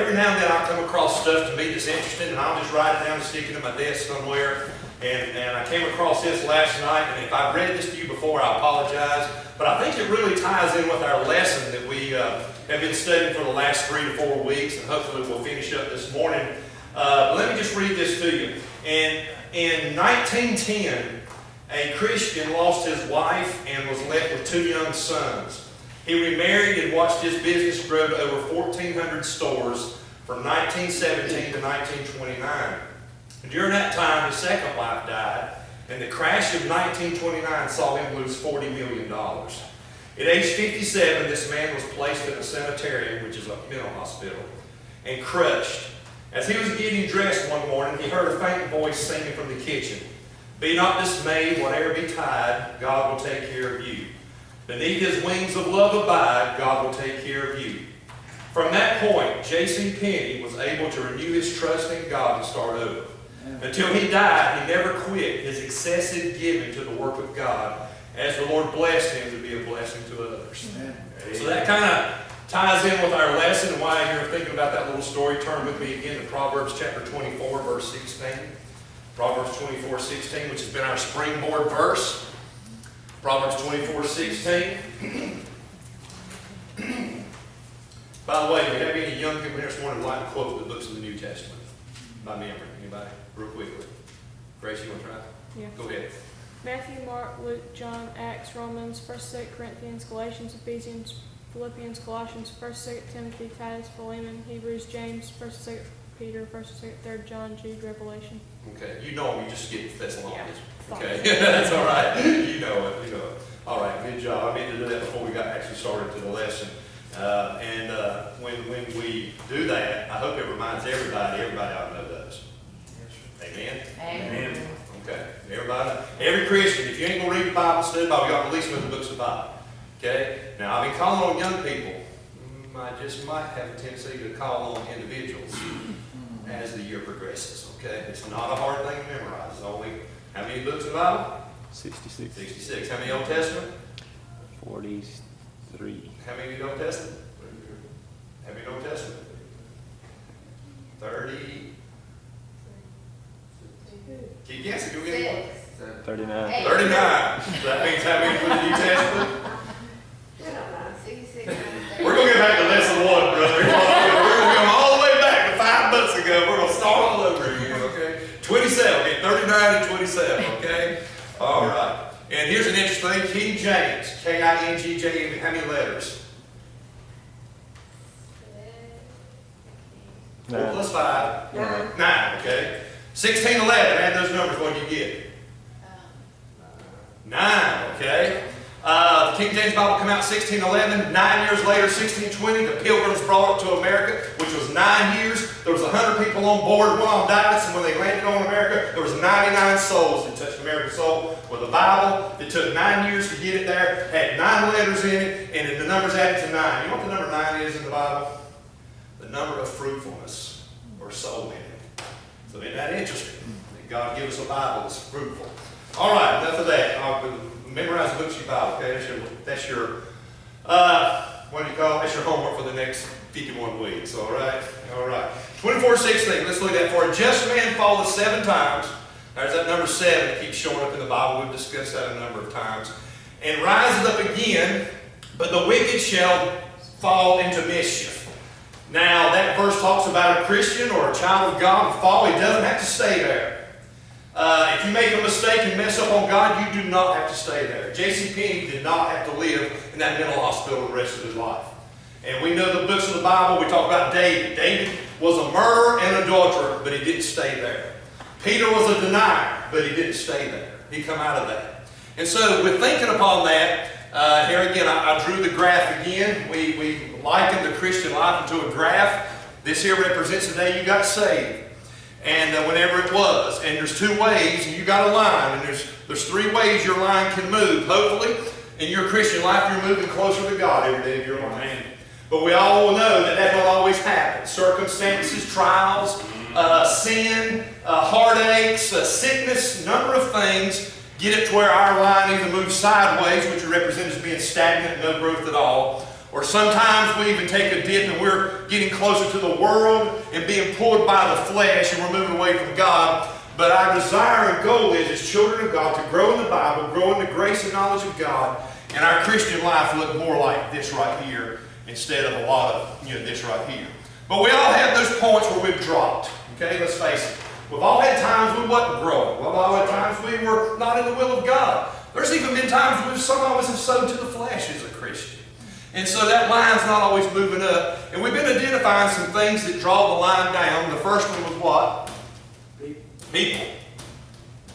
every now and then I'll come across stuff to me that's interesting, and I'll just write it down and stick it in my desk somewhere. And I came across this last night, and if I've read this to you before, I apologize. But I think it really ties in with our lesson that we have been studying for the last 3 to 4 weeks, and hopefully we'll finish up this morning. Let me just read this to you. In 1910, a Christian lost his wife and was left with 2 young sons. He remarried and watched his business grow to over 1,400 stores from 1917 to 1929. During that time, his second wife died, and the crash of 1929 saw him lose $40 million. At age 57, this man was placed in a sanitarium, which is a mental hospital, and crushed. As he was getting dressed one morning, he heard a faint voice singing from the kitchen, "Be not dismayed, whatever betide, God will take care of you. Beneath his wings of love abide, God will take care of you." From that point, J.C. Penney was able to renew his trust in God and start over. Until he died, he never quit his excessive giving to the work of God, as the Lord blessed him to be a blessing to others. Amen. So that kind of ties in with our lesson, and while you're thinking about that little story, turn with me again to Proverbs chapter 24, verse 16. Proverbs 24, 16, which has been our springboard verse. Proverbs 24, 16. By the way, do we have any young people here this morning who like to quote the books of the New Testament? By memory. Anybody? Real quickly. Grace, you want to try? Yeah. Go ahead. Matthew, Mark, Luke, John, Acts, Romans, 1st, 2nd Corinthians, Galatians, Ephesians, Philippians, Colossians, 1st, 2nd Timothy, Titus, Philemon, Hebrews, James, 1st, 2nd Peter, 1st, 2nd, 3rd John, Jude, Revelation. Okay. You know them, you just skip Thessalonians. Yeah. Okay. That's all right. You know it. You know it. All right. Good job. I meant to do that before we got actually started to the lesson. When we do that, I hope it reminds everybody ought to know those. Amen? Amen. Okay. Every Christian, if you ain't going to read the Bible, study the Bible, you ought to at least know the books of the Bible. Okay? Now, I've been calling on young people. I just might have a tendency to call on individuals as the year progresses. Okay? It's not a hard thing to memorize. It's only, how many books of the Bible? 66. 66. How many Old Testament? 43. How many Old Testament? How many Old Testament? 30. Keep guessing. You'll get one. 39. 39. So that means how many for the New Testament? We're going to get back to lesson 1, brother. We're going to go all the way back to 5 months ago. We're going to start all over again, okay? 27. Okay, 39 and 27, okay? All right. And here's an interesting thing. King James, K-I-N-G-J-M, how many letters? 4 plus 5. 9, okay? 1611, add those numbers, what do you get? 9, okay? The King James Bible came out in 1611. 9 years later, 1620, the Pilgrims brought it to America, which was 9 years. There was 100 people on board, one on Dallas, and when they landed on America, there was 99 souls that touched American soul. With the Bible, it took 9 years to get it there, had 9 letters in it, and the numbers added to 9. You know what the number 9 is in the Bible? The number of fruitfulness, or soul winning. So isn't that interesting? That God gives us a Bible that's fruitful. All right, enough of that. Memorize the books of your Bible, okay? That's your what do you call it? That's your homework for the next 51 weeks, all right? All right. 24:16, let's look at that. For a just man falleth 7 times. There's that number 7 that keeps showing up in the Bible. We've discussed that a number of times. And rises up again, but the wicked shall fall into mischief. Now, that verse talks about a Christian or a child of God and fall. He doesn't have to stay there. If you make a mistake and mess up on God, you do not have to stay there. J.C. Penney did not have to live in that mental hospital the rest of his life. And we know the books of the Bible. We talk about David. David was a murderer and adulterer, but he didn't stay there. Peter was a denier, but he didn't stay there. He come out of that. And so, with thinking upon that, here again, I drew the graph again. We likened the Christian life into a graph. This here represents the day you got saved. And whenever it was. And there's 2 ways, and you got a line. And there's 3 ways your line can move. Hopefully, in your Christian life, you're moving closer to God every day of your life. But we all know that don't always happen. Circumstances, trials, sin, heartaches, sickness, number of things get it to where our line either moves sideways, which are represented as being stagnant, no growth at all, Or sometimes we even take a dip and we're getting closer to the world and being pulled by the flesh and we're moving away from God. But our desire and goal is, as children of God, to grow in the Bible, grow in the grace and knowledge of God, and our Christian life look more like this right here instead of a lot of this right here. But we all have those points where we've dropped. Okay, let's face it. We've all had times we wasn't growing. We've all had times we were not in the will of God. There's even been times when some of us have sowed to the flesh as a Christian. And so that line's not always moving up. And we've been identifying some things that draw the line down. The first one was what? People.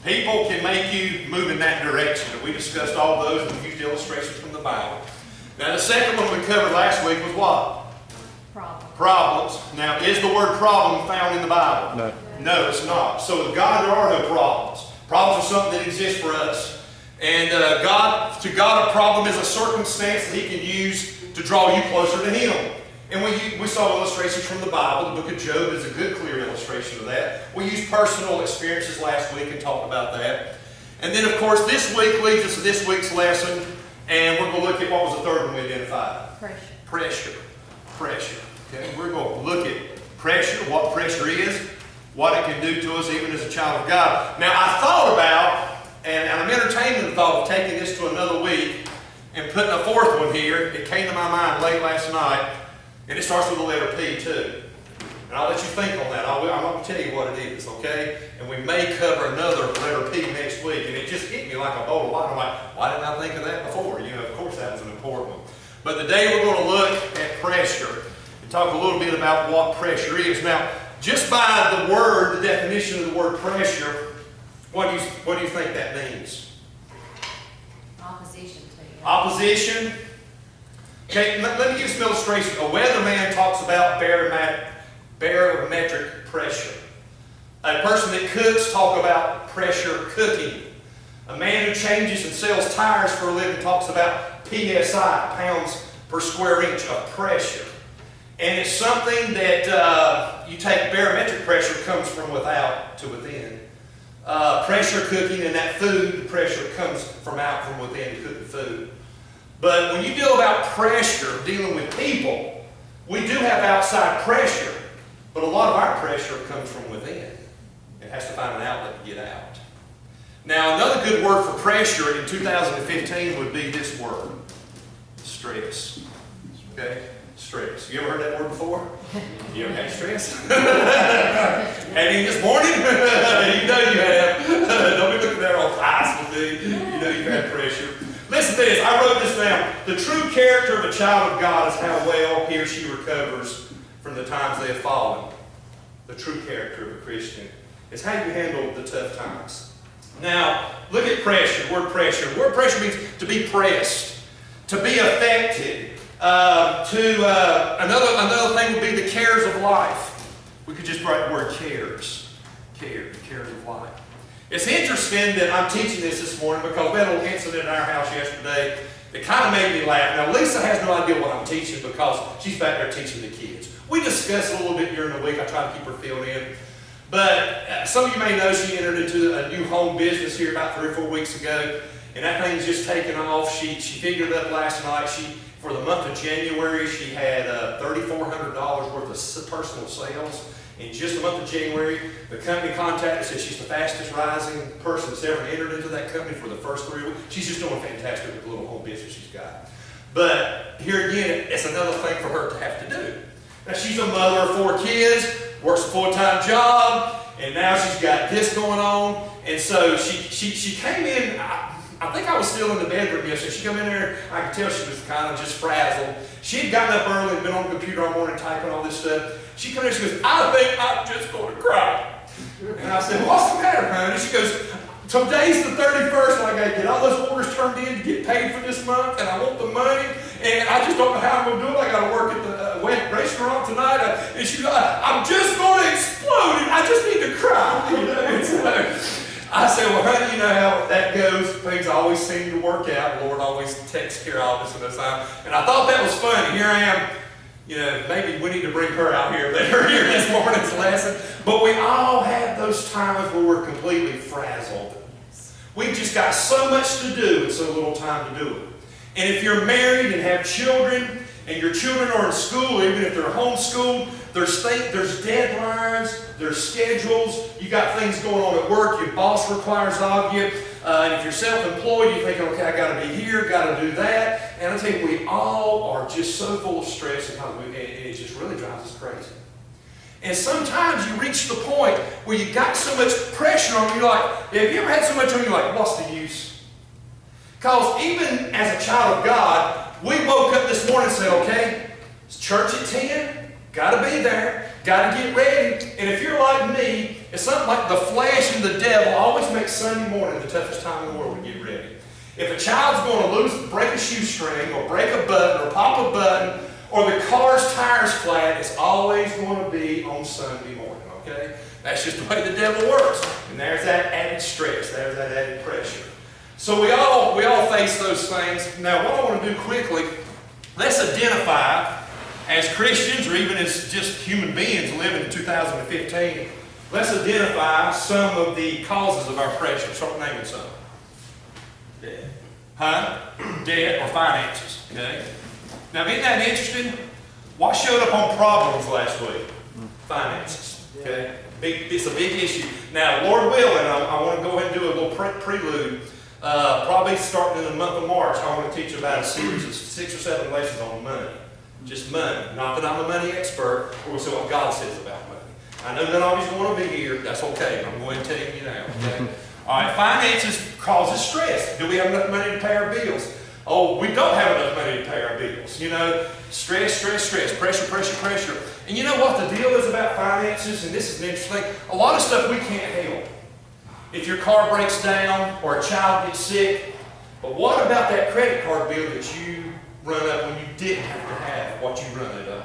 People can make you move in that direction. And we discussed all those and we used illustrations from the Bible. Now the second one we covered last week was what? Problems. Now, is the word problem found in the Bible? No. No, it's not. So with God, there are no problems. Problems are something that exists for us. And to God, a problem is a circumstance that He can use to draw you closer to Him. And we saw illustrations from the Bible. The book of Job is a good, clear illustration of that. We used personal experiences last week and talked about that. And then, of course, this week leads us to this week's lesson. And we're going to look at, what was the third one we identified? Pressure. Okay, we're going to look at pressure, what pressure is, what it can do to us even as a child of God. Now, I thought about, and I'm entertained in the thought of taking this to another week and putting a fourth one here. It came to my mind late last night, and it starts with the letter P too. And I'll let you think on that. I'm going to tell you what it is, okay? And we may cover another letter P next week. And it just hit me like a bolt of light. I'm like, why didn't I think of that before? Of course that was an important one. But today we're going to look at pressure and talk a little bit about what pressure is. Now, just by the word, the definition of the word pressure, what do you think that means? Opposition to you. Opposition. Okay, let me give some illustration. A weatherman talks about barometric pressure. A person that cooks talks about pressure cooking. A man who changes and sells tires for a living talks about PSI, pounds per square inch of pressure. And it's something that you take barometric pressure comes from without to within. Pressure cooking and that food, the pressure comes from out from within to cook the food. But when you deal about pressure, dealing with people, we do have outside pressure, but a lot of our pressure comes from within. It has to find an outlet to get out. Now, another good word for pressure in 2015 would be this word, stress. Okay? Stress. You ever heard that word before? You ever had stress? Had any this morning? You know you have. Don't be looking there all eyes with me. You know you've had pressure. Listen to this. I wrote this down. The true character of a child of God is how well he or she recovers from the times they have fallen. The true character of a Christian is how you handle the tough times. Now, look at pressure. Word pressure. Word pressure means to be pressed, to be affected. Another thing would be the cares of life. We could just write the word cares. Cares of life. It's interesting that I'm teaching this morning because we had a little incident in our house yesterday that kind of made me laugh. Now, Lisa has no idea what I'm teaching because she's back there teaching the kids. We discuss it a little bit during the week. I try to keep her filled in. But some of you may know she entered into a new home business here about 3 or 4 weeks ago, and that thing's just taken off. She figured it up last night. For the month of January, she had $3,400 worth of personal sales. In just the month of January, the company contacted, said she's the fastest rising person that's ever entered into that company for the first 3 weeks. She's just doing fantastic with the little home business she's got. But here again, it's another thing for her to have to do. Now, she's a mother of 4 kids, works a full-time job, and now she's got this going on. And so she came in, I think I was still in the bedroom yesterday. She came in there, I could tell she was kind of just frazzled. She had gotten up early and been on the computer all morning typing all this stuff. She came in and she goes, I think I'm just going to cry. And I said, what's the matter, honey? She goes, today's the 31st and I got to get all those orders turned in to get paid for this month and I want the money and I just don't know how I'm going to do it. I got to work at the restaurant tonight. And she goes, I'm just going to explode and I just need to cry. You know? I said, well, honey, you know how that goes. Things always seem to work out. The Lord always takes care of us in this time. And I thought that was funny. Here I am. You know, maybe we need to bring her out here later here this morning's lesson. But we all have those times where we're completely frazzled. We've just got so much to do and so little time to do it. And if you're married and have children, and your children are in school, even if they're homeschooled, there's deadlines, there's schedules, you got things going on at work, your boss requires of you, and if you're self-employed, you're thinking, okay, I got to be here, got to do that, and I tell you, we all are just so full of stress, and it just really drives us crazy. And sometimes you reach the point where you got so much pressure on you, like, have you ever had so much on you, like, what's the use? Because even as a child of God, we woke up this morning and said, okay, it's church at 10, got to be there, got to get ready. And if you're like me, it's something like the flesh and the devil always make Sunday morning the toughest time in the world to get ready. If a child's going to break a shoestring, or break a button, or pop a button, or the car's tire's flat, it's always going to be on Sunday morning, okay? That's just the way the devil works. And there's that added stress, there's that added pressure. So we all face those things. Now, what I want to do quickly, let's identify as Christians, or even as just human beings living in 2015, let's identify some of the causes of our pressure. Start naming some. Debt. Huh? Debt or finances. Okay? Now, isn't that interesting? What showed up on problems last week? Finances. Okay? It's a big issue. Now, Lord willing, I want to go ahead and do a little prelude. Probably starting in the month of March, I want to teach about a series of 6 or 7 lessons on money. Just money. Not that I'm a money expert, but we'll see what God says about money. I know none of you want to be here. That's okay. I'm going to tell you now. Okay? All right. Finances causes stress. Do we have enough money to pay our bills? Oh, we don't have enough money to pay our bills. You know, stress, pressure, pressure, pressure. And you know what the deal is about finances? And this is an interesting thing. A lot of stuff we can't help. If your car breaks down or a child gets sick, but what about that credit card bill that you run up when you didn't have to have what you run it up?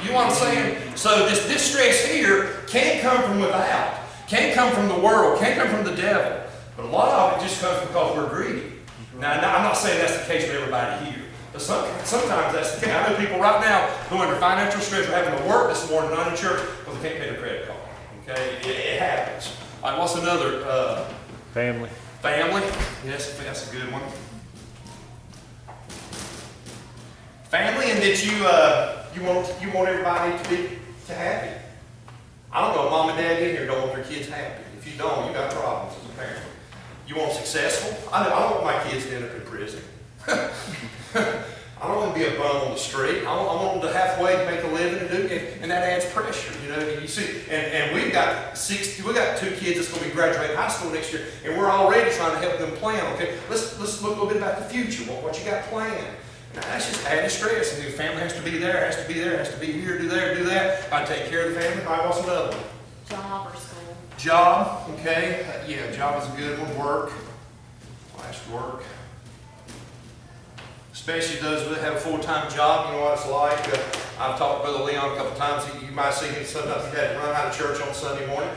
You know what I'm saying? So this stress here can't come from without, can't come from the world, can't come from the devil. But a lot of it just comes because we're greedy. Now, I'm not saying that's the case with everybody here, but sometimes that's the case. I know people right now who are under financial stress are having to work this morning, not in church, because they can't pay their credit card. Okay? It happens. All right, what's another? Family. Family. Yes, that's a good one. Family, and that you want everybody to be happy. I don't know, mom and dad in here don't want their kids happy. If you don't, you got problems as a parent. You want successful? I don't want my kids to end up in prison. I don't want to be a bum on the street. I want them to halfway make a living and that adds pressure, you know. You see, and we got 2 kids that's going to be graduating high school next year, and we're already trying to help them plan. Okay, let's look a little bit about the future. What you got planned? Now, that's just added stress. And the family has to be there, has to be there, has to be here, do there, do that. I take care of the family. All right, what's another one? Job or school. Job, okay. Yeah, job is a good one. Work. Last work. Especially those that have a full-time job, you know what it's like. I've talked to Brother Leon a couple times. You might see him sometimes he had to run out of church on Sunday morning.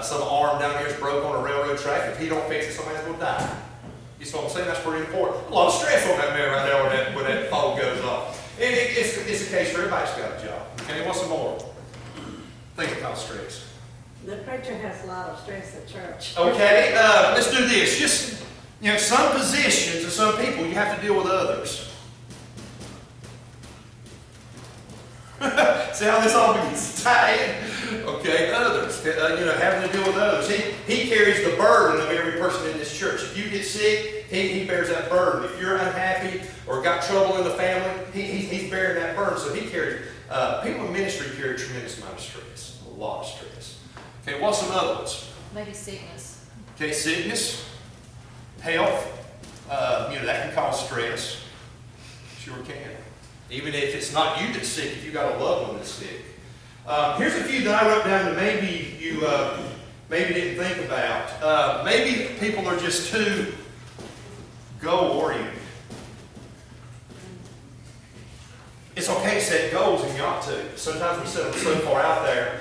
Some arm down here is broke on a railroad track. If he don't fix it, somebody's going to die. You see what I'm saying? That's pretty important. A lot of stress on that man right there when that phone goes off. And it's a case for everybody's got a job. Okay, what's some more? Think about stress. The preacher has a lot of stress at church. Okay, let's do this. Just, you know, some positions and some people, you have to deal with others. See how this all begins tied? Okay, others. You know, having to deal with others. He carries the burden of every person in this church. If you get sick, he bears that burden. If you're unhappy or got trouble in the family, he's bearing that burden. So he carries. People in ministry carry a tremendous amount of stress, a lot of stress. Okay, what's some other ones? Maybe sickness. Okay, sickness, health. You know, that can cause stress. Sure can. Even if it's not you that's sick, if you got a loved one that's sick. Here's a few that I wrote down that maybe you maybe didn't think about. Maybe people are just too goal-oriented. It's okay to set goals, and you ought to. Sometimes we set them so far out there,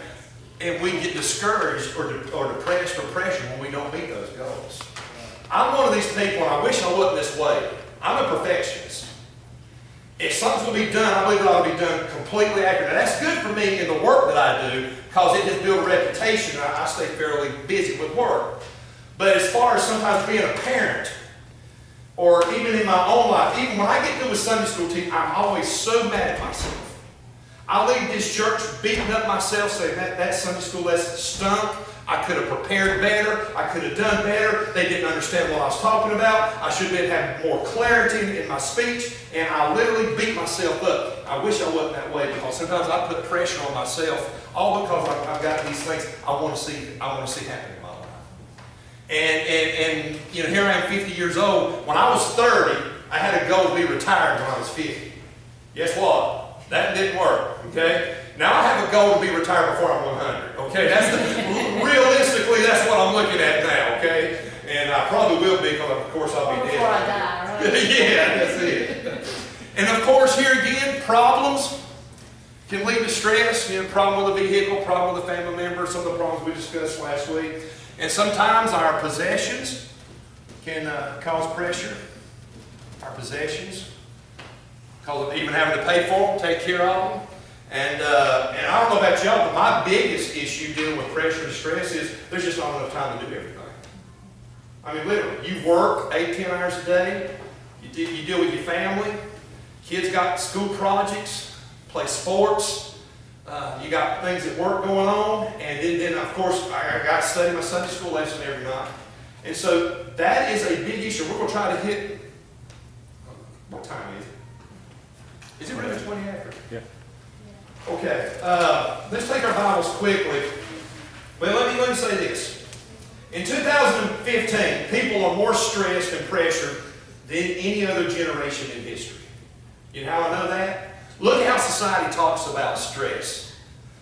and we get discouraged or depressed or pressured when we don't meet those goals. I'm one of these people, and I wish I wasn't this way. I'm a perfectionist. If something's going to be done, I believe it ought to be done completely accurate. Now, that's good for me in the work that I do because it has built a reputation. I stay fairly busy with work. But as far as sometimes being a parent, or even in my own life, even when I get through with Sunday school team, I'm always so mad at myself. I leave this church beating up myself, saying that Sunday school lesson stunk. I could have prepared better. I could have done better. They didn't understand what I was talking about. I should have had more clarity in my speech, and I literally beat myself up. I wish I wasn't that way, because sometimes I put pressure on myself, all because I've got these things I want to see happen in my life. And you know, here I am 50 years old. When I was 30, I had a goal to be retired when I was 50. Guess what? That didn't work, okay? Now I have a goal to be retired before I'm 100, okay? Realistically, that's what I'm looking at now, okay? And I probably will be, because of course I'll be dead. Before I die, right? Yeah, that's it. And of course, here again, problems can lead to stress. You know, problem with a vehicle, problem with a family member, some of the problems we discussed last week. And sometimes our possessions can cause pressure. Our possessions, cause even having to pay for them, take care of them. And I don't know about y'all, but my biggest issue dealing with pressure and stress is there's just not enough time to do everything. I mean, literally, you work 8-10 hours a day, you deal with your family, kids got school projects, play sports, you got things at work going on, and then of course, I got to study my Sunday school lesson every night. And so that is a big issue. We're going to try to hit, what time is it? Is it really 20 after? Yeah. Okay, let's take our Bibles quickly. But let me say this. In 2015, people are more stressed and pressured than any other generation in history. You know how I know that? Look at how society talks about stress.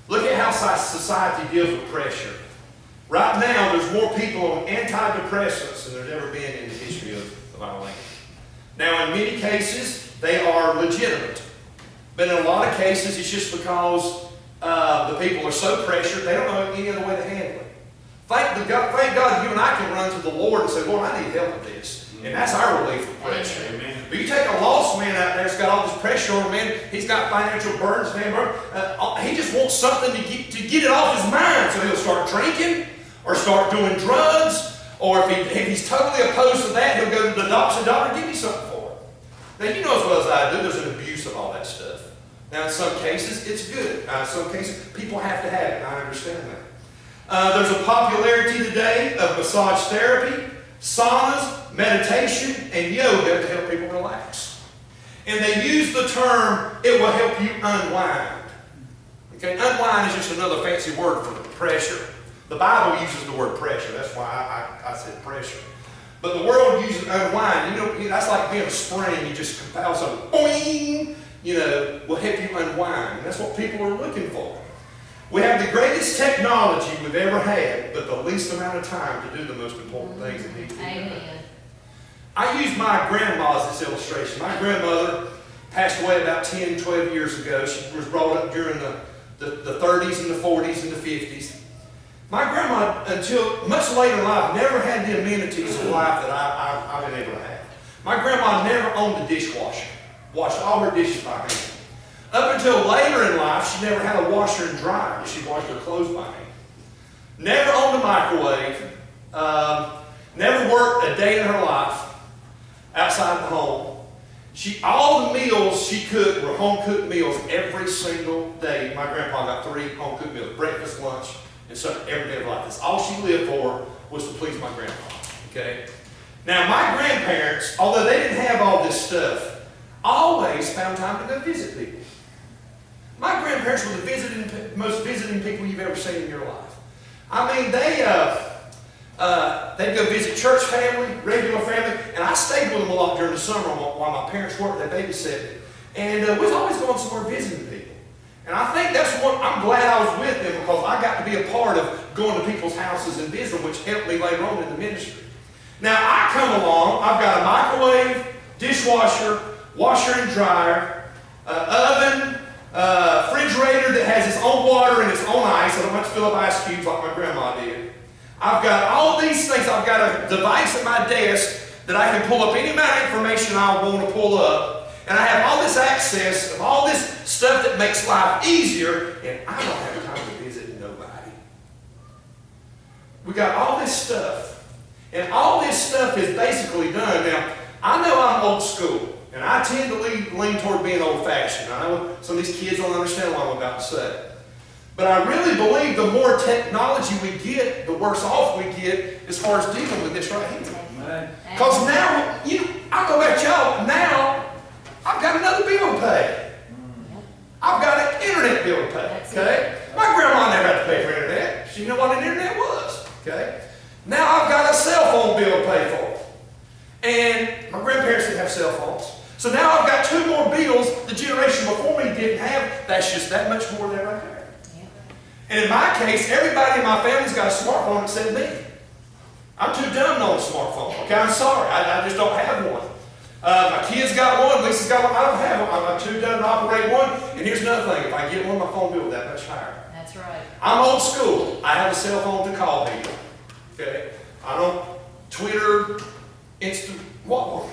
Look at how society deals with pressure. Right now, there's more people on antidepressants than there's ever been in the history of our land. Now, in many cases, they are legitimate. But in a lot of cases, it's just because the people are so pressured, they don't know any other way to handle it. Thank God you and I can run to the Lord and say, Lord, I need help with this. And that's our relief from pressure. Amen. But you take a lost man out there that's got all this pressure on him, man, he's got financial burdens, man, he just wants something to get it off his mind. So he'll start drinking or start doing drugs, or if he's totally opposed to that, he'll go to the doctor and say, doctor, give me something for it. Now, you know as well as I do, there's an abuse of all that stuff. Now, in some cases, it's good. In some cases, people have to have it, and I understand that. There's a popularity today of massage therapy, saunas, meditation, and yoga to help people relax. And they use the term, it will help you unwind. Okay, unwind is just another fancy word for pressure. The Bible uses the word pressure. That's why I said pressure. But the world uses unwind. You know, that's like being a spring. You just compile something, boing, will help you unwind. And that's what people are looking for. We have the greatest technology we've ever had, but the least amount of time to do the most important things that need to be done. Amen. I use my grandma as this illustration. My grandmother passed away about 10, 12 years ago. She was brought up during the 30s and the 40s and the 50s. My grandma, until much later in life, never had the amenities of life that I've been able to have. My grandma never owned a dishwasher, washed all her dishes by hand. Up until later in life, she never had a washer and dryer. She washed her clothes by hand. Never owned a microwave. Never worked a day in her life outside the home. All the meals she cooked were home-cooked meals every single day. My grandpa got 3 home-cooked meals, breakfast, lunch, and supper every day of life. That's all she lived for, was to please my grandpa. Okay? Now, my grandparents, although they didn't have all this stuff, always found time to go visit people. My grandparents were the most visiting people you've ever seen in your life. I mean, they'd go visit church family, regular family, and I stayed with them a lot during the summer while my parents worked. They babysat. And we was always going somewhere visiting people. And I think I'm glad I was with them, because I got to be a part of going to people's houses and visiting, which helped me later on in the ministry. Now, I come along, I've got a microwave, dishwasher, washer and dryer, oven, refrigerator that has its own water and its own ice. I don't have to fill up ice cubes like my grandma did. I've got all these things. I've got a device at my desk that I can pull up any amount of information I want to pull up. And I have all this access of all this stuff that makes life easier, and I don't have time to visit nobody. We got all this stuff. And all this stuff is basically done. Now, I know I'm old school, and I tend to lean toward being old-fashioned. I know some of these kids don't understand what I'm about to say. But I really believe the more technology we get, the worse off we get as far as dealing with this right here. Because now, I go back to y'all, now I've got another bill to pay. I've got an internet bill to pay, okay? My grandma never had to pay for internet. She knew what an internet was, okay? Now I've got a cell phone bill to pay for. And my grandparents didn't have cell phones. So now I've got two more bills the generation before me didn't have. That's just that much more there right there. And in my case, everybody in my family's got a smartphone except me. I'm too dumb to own a smartphone, okay? I'm sorry, I just don't have one. My kids got one, Lisa's got one, I don't have one. I'm too dumb to operate one. And here's another thing, if I get one, my phone bill will be that much higher. That's right. I'm old school. I have a cell phone to call people, okay? I don't Twitter, what?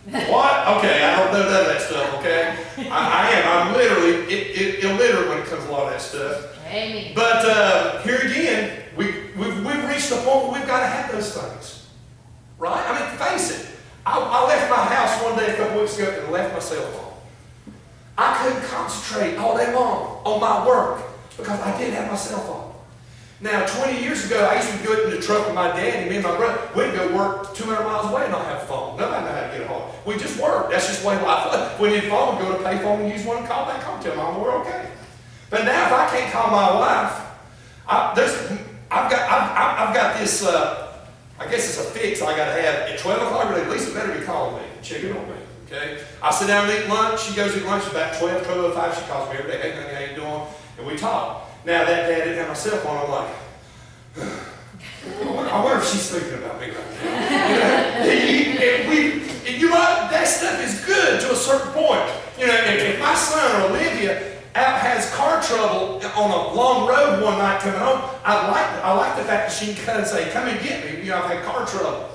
What? Okay, I don't know none of that stuff, okay? I'm literally illiterate when it comes to a lot of that stuff. Amen. But here again, we've reached the point where we've got to have those things, right? I mean, face it. I left my house one day a couple weeks ago and left my cell phone. I couldn't concentrate all day long on my work because I didn't have my cell phone. Now, 20 years ago, I used to go in the truck with my dad and me and my brother. We'd go work 200 miles away and not have a phone. Nobody knew how to get a home. We just worked. That's just the way life was. If we needed a phone, we'd go to pay phone and use one and call back home, tell Mom we're okay. But now, if I can't call my wife, I've got this. I guess it's a fix I got to have at 12 o'clock. At least it better be calling me, checking on me. Okay. I sit down and eat lunch. She goes to eat lunch about 12:05. She calls me every day. Hey, honey, how you doing? And we talk. Now that dad didn't have my cell phone, I'm like, I wonder if she's thinking about me right now. You know, that stuff is good to a certain point. You know, if my son or Olivia has car trouble on a long road one night coming home, I like the fact that she can come and say, come and get me. You know, I've had car trouble.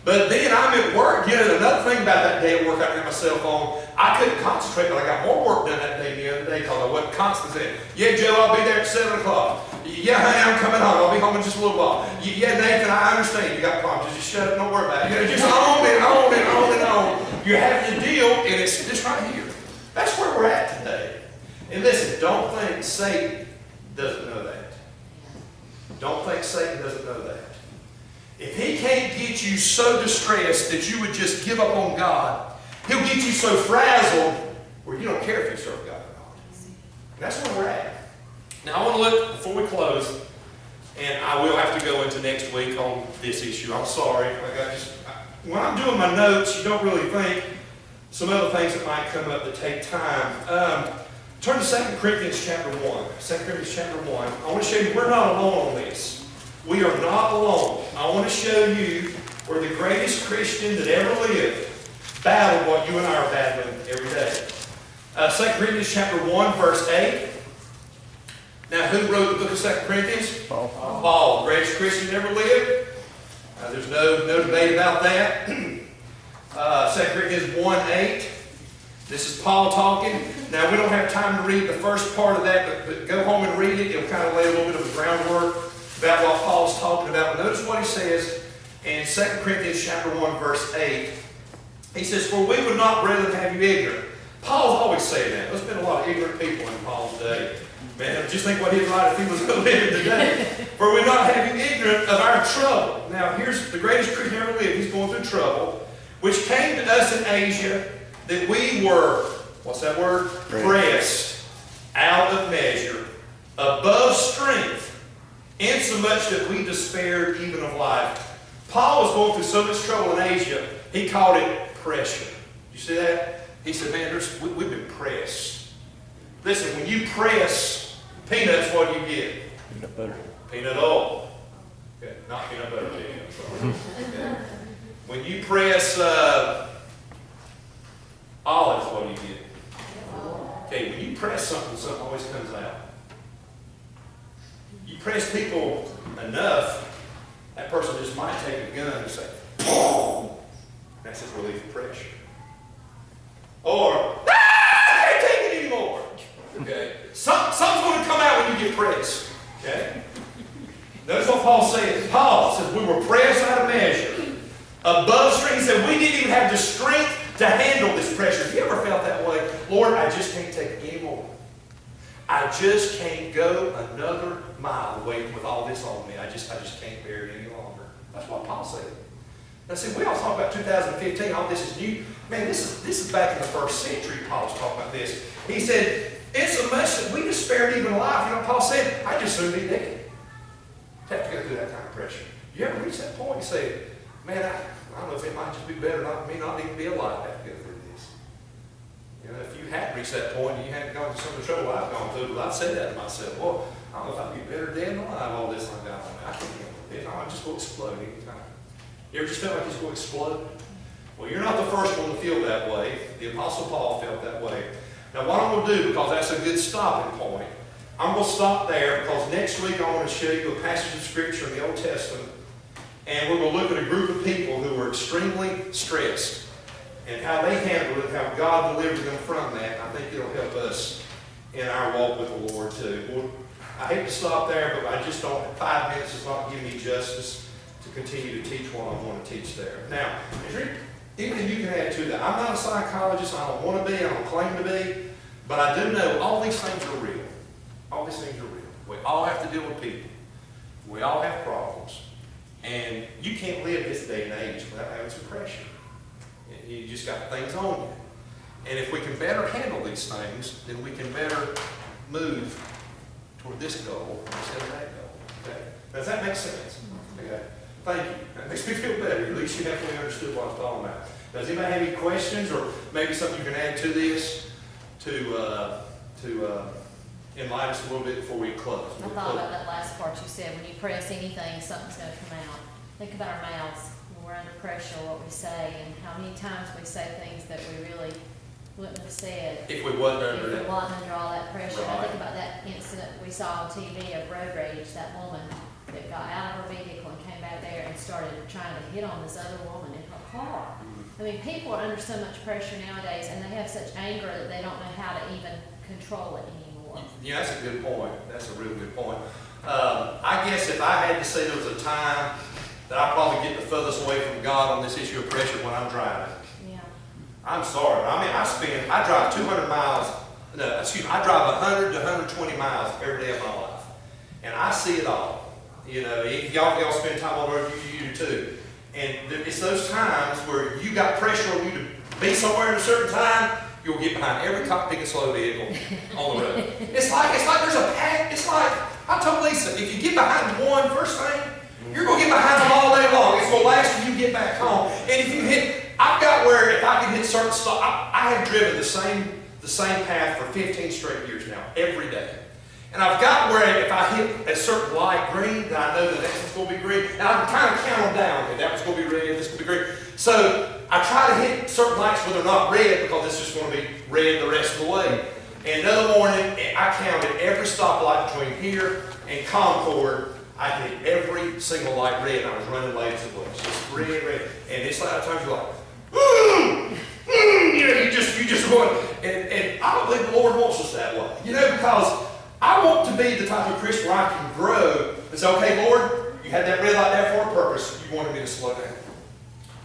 But then I'm at work. You know, another thing about that day at work, I didn't have my cell phone. I couldn't concentrate, but I got more work done that day the other day because I wasn't concentrating. Yeah, Joe, I'll be there at 7 o'clock. Yeah, honey, I'm coming home. I'll be home in just a little while. Yeah, Nathan, I understand you got problems. Just shut up and don't worry about it. You know, just on and on and on and on. You're having to deal, and it's just right here. That's where we're at today. And listen, don't think Satan doesn't know that. Don't think Satan doesn't know that. If he can't get you so distressed that you would just give up on God, he'll get you so frazzled where you don't care if you serve God or not. And that's where we're at. Now I want to look, before we close, and I will have to go into next week on this issue. I'm sorry. When I'm doing my notes, you don't really think some other things that might come up that take time. Turn to 2 Corinthians chapter 1. 2 Corinthians chapter 1. I want to show you we're not alone on this. We are not alone. I want to show you where the greatest Christian that ever lived battled what you and I are battling every day. 2 Corinthians chapter 1, verse 8. Now, who wrote the book of 2 Corinthians? Paul. Paul, the greatest Christian ever lived. There's no debate about that. 2 Corinthians 1, 8. This is Paul talking. Now, we don't have time to read the first part of that, but go home and read it. It'll kind of lay a little bit of the groundwork about what Paul's talking about. But notice what he says in 2 Corinthians chapter 1, verse 8. He says, for we would not rather have you ignorant. Paul's always saying that. There's been a lot of ignorant people in Paul's day. Man, just think what he'd write if he was living today. For we not have you ignorant of our trouble. Now, here's the greatest Christian ever lived. He's going through trouble, which came to us in Asia, that we were, what's that word? Pressed out of measure, above strength, insomuch that we despaired even of life. Paul was going through so much trouble in Asia, he called it pressure. You see that? He said, man, we've been pressed. Listen, when you press peanuts, what do you get? Peanut butter. Peanut oil. Okay, not peanut butter. Okay. When you press olives, what do you get? Okay, when you press something, something always comes out. You press people enough, that person just might take a gun and say, boom! That's his relief of pressure. Or, I can't take it anymore. Okay? Something's going to come out when you get pressed. Okay? Notice what Paul says. Paul says, we were pressed out of measure, Above strength. He said we didn't even have the strength to handle this pressure. Have you ever felt that way? Lord, I just can't take any more. I just can't go another mile away with all this on me. I just can't bear it any longer. That's what Paul said. Now see, we all talk about 2015, all this is new. Man, this is back in the first century Paul was talking about this. He said, it's a mess that we despaired even alive. You know, Paul said, I just soon be dead. Have to go through that kind of pressure. You ever reach that point and say, man, I don't know if it might just be better not me not even be alive to have to go through this. You know, if you hadn't reached that point and you hadn't gone through some of the trouble I've gone through, well, I'd say that to myself, well, I don't know if I'd be better dead than alive all this I've got on me. I can't handle this. I'm just going to explode anytime. You ever just felt like it's going to explode? Well, you're not the first one to feel that way. The Apostle Paul felt that way. Now, what I'm going to do, because that's a good stopping point, I'm going to stop there because next week I want to show you a passage of Scripture in the Old Testament, and we're going to look at a group of people who were extremely stressed and how they handled it, how God delivered them from that. I think it'll help us in our walk with the Lord too. Well, I hate to stop there, but I just don't, 5 minutes is not giving me justice to continue to teach what I want to teach there. Now, is there anything you can add to that? I'm not a psychologist. I don't want to be. I don't claim to be. But I do know all these things are real. All these things are real. We all have to deal with people. We all have problems. And you can't live this day and age without having some pressure. You just got things on you. And if we can better handle these things, then we can better move toward this goal instead of that goal. Okay? Does that make sense? Okay. Thank you. That makes me feel better. At least you definitely understood what I was talking about. Does anybody have any questions or maybe something you can add to this to enlighten us a little bit before we close? I thought about that last part you said, when you press anything, something's going to come out. Think about our mouths when we're under pressure, what we say, and how many times we say things that we really wouldn't have said If we wasn't if under we that. wasn't under all that pressure. I Right. think about that incident we saw on TV of road rage, that woman that got out of her vehicle and came back there and started trying to hit on this other woman in her car. I mean, people are under so much pressure nowadays, and they have such anger that they don't know how to even control it anymore. Yeah, that's a good point. That's a real good point. I guess if I had to say there was a time that I probably get the furthest away from God on this issue of pressure when I'm driving. Yeah. I'm sorry, but I mean, I drive 200 miles, no, excuse me, I drive 100 to 120 miles every day of my life. And I see it all. You know, if y'all spend time on the road, you do too. And it's those times where you got pressure on you to be somewhere at a certain time, you'll get behind every cop, big and slow vehicle on the road. It's like there's a pack. It's like, I told Lisa, if you get behind one first thing, you're going to get behind them all day long. It's going to last till you get back home. And if you hit, I've got where if I can hit certain stop, I have driven the same path for 15 straight years now, every day. And I've got where if I hit a certain light green, then I know the next one's going to be green. And I can kind of count them down. Okay, that one's going to be red, this is going to be green. So I try to hit certain lights where they're not red because it's just going to be red the rest of the way. And another morning, I counted every stoplight between here and Concord. I hit every single light red, and I was running late as it was. Just red, red. And it's like, at times you're like, you know, you just run. And I don't think the Lord wants us that way. You know, because I want to be the type of Christian where I can grow and say, okay, Lord, you had that red light there for a purpose. You wanted me to slow down.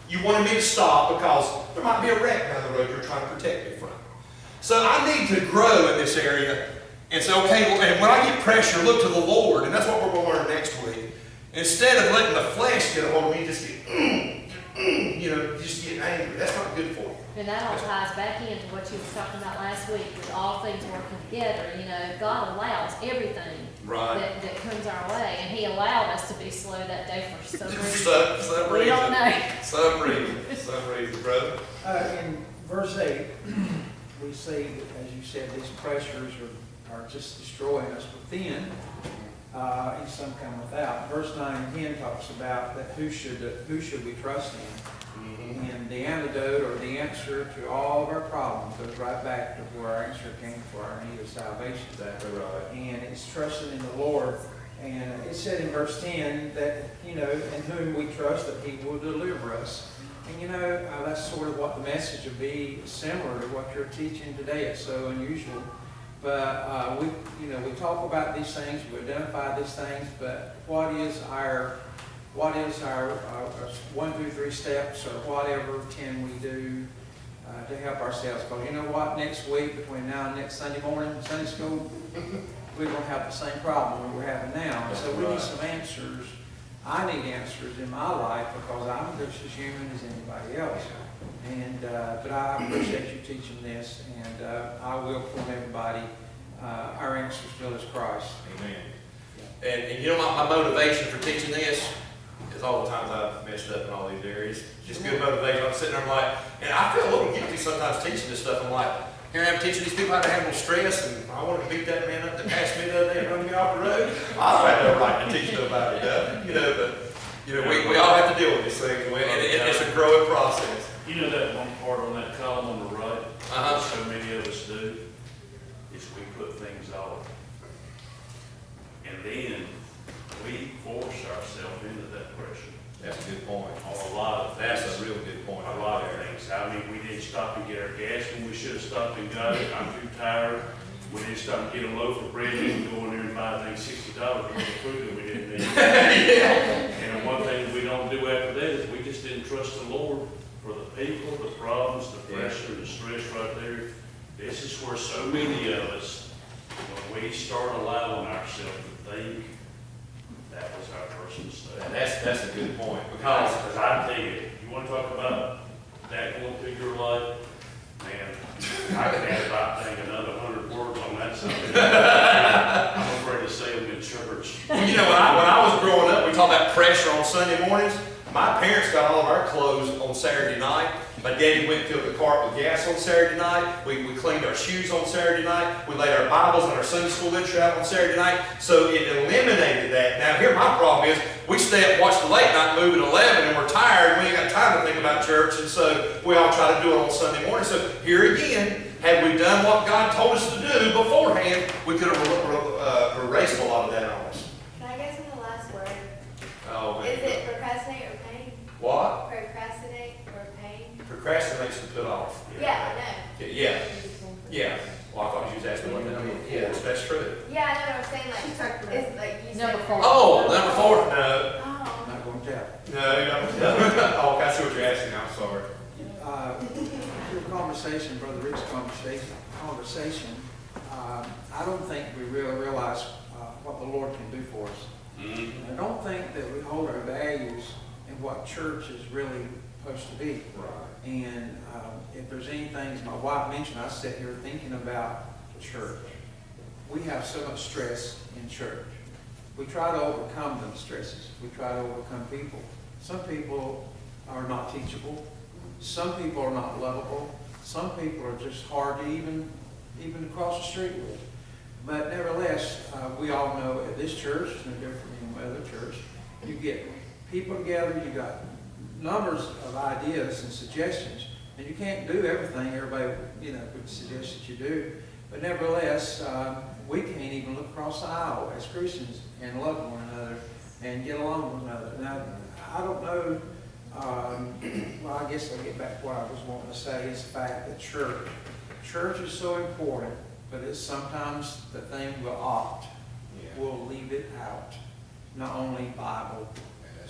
You wanted me to stop because there might be a wreck down the road you're trying to protect me from. So I need to grow in this area and say, okay, and when I get pressure, look to the Lord. And that's what we're going to learn next week. Instead of letting the flesh get a hold of me, just get, you know, just get angry. That's not good for you. And that all ties back into what you were talking about last week with all things working together. You know, God allows everything that comes our way. And He allowed us to be slow that day for some reason. some we reason. don't know. Some reason, brother. In verse 8, we see, as you said, these pressures are just destroying us within, and some come without. Verse 9 and 10 talks about that who should we trust in? And the antidote or the answer to all of our problems goes right back to where our answer came for our need of salvation. And it's trusting in the Lord. And it said in verse 10 that, you know, in whom we trust that He will deliver us. And you know, that's sort of what the message would be, similar to what you're teaching today. It's so unusual. But we talk about these things, we identify these things, but what is our what is our 1, 2, 3 steps, or whatever can we do to help ourselves? Because you know what, next week, between now and next Sunday morning, Sunday school, we're going to have the same problem we're having now. And so we need some answers. I need answers in my life because I'm just as human as anybody else. And but I appreciate you teaching this, and I will point everybody. Our answer still is Christ. Amen. And you know, my motivation for teaching this is all the times I've messed up in all these areas. Just good motivation. I'm sitting there, I'm like, and I feel a little guilty sometimes teaching this stuff. I'm like, here I am teaching these people how to handle stress, and I wanted to beat that man up that passed me the other day and run me off the road. I don't have no right to teach nobody, you know, but you know, we all have to deal with these things, and it's a growing process. You know that one part on that column on the right, so many of us do, is we put things off. And then we force ourselves into that pressure. That's a good point. On a lot of That's things. a real good point. A lot of things. I mean, we didn't stop and get our gas when we should have stopped and got it. I'm too tired. We didn't stop and get a loaf of bread and go in there and buy things $60 worth of food that we didn't need. And one thing we don't do after that is we just didn't trust the Lord for the people, the problems, the pressure, the stress right there. This is where so many of us, when we start allowing ourselves to think, that was our first mistake. And that's a good point. Because I tell you, you want to talk about that going through your life, man, I could add about think another 100 words on that subject. I'm afraid to say them in church. You know, when I was growing up, we talked about pressure on Sunday mornings. My parents got all of our clothes on Saturday night. My daddy went to the cart with gas on Saturday night. We cleaned our shoes on Saturday night. We laid our Bibles and our Sunday school literature out on Saturday night. So it eliminated that. Now here my problem is, we stay up, watch the late night movie at 11, and we're tired, and we ain't got time to think about church, and so we all try to do it on Sunday morning. So here again, had we done what God told us to do beforehand, we could have erased a lot of that on us. Can I guess in the last word? Oh, man. Is it procrastinate or pain? What? Procrastinate or pain? Procrastinate's to put off. Yeah, I know. Yeah. Yeah. Well, I thought you was asking what that meant. Yeah, that's true. Yeah, I know what I'm saying, like, it's like you said. Number 4. Oh, number 4? No. Oh. I'm not going to tell. No. Oh, I see what you're asking now. I'm sorry. Your conversation, Brother Rick's conversation, I don't think we really realize what the Lord can do for us. Mm-hmm. I don't think that we hold our values in what church is really supposed to be. Right. And if there's anything, as my wife mentioned, I sit here thinking about the church. We have so much stress in church. We try to overcome those stresses. We try to overcome people. Some people are not teachable. Some people are not lovable. Some people are just hard to even cross the street with. But nevertheless, we all know at this church, it's no different from any other church, you get people together, you got numbers of ideas and suggestions, and you can't do everything everybody would suggest that you do. But nevertheless, we can't even look across the aisle as Christians and love one another and get along with one another. Now, I don't know, well, I guess I'll get back to what I was wanting to say, is the fact that church is so important, but it's sometimes the thing we'll opt. We'll leave it out. Not only Bible.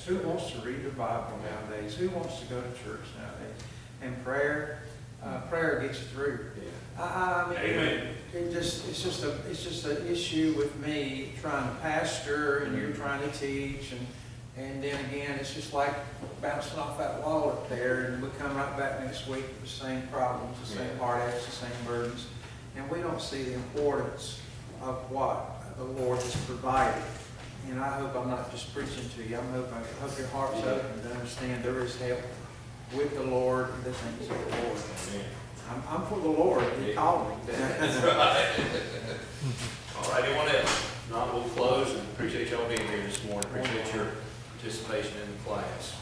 Who wants to read their Bible nowadays? Who wants to go to church nowadays? And prayer gets you through. I mean, Amen. it's just an issue with me trying to pastor and you're trying to teach, and then again, it's just like bouncing off that wall up there, and we come right back next week with the same problems, the same heartaches, the same burdens, and we don't see the importance of what the Lord has provided. And I hope I'm not just preaching to you. I hope your heart's open to understand there is help with the Lord and the things of the Lord. I'm for the Lord. He called me. That's right. All right, anyone else? Not, we'll close, and appreciate y'all being here this morning. Appreciate your participation in the class.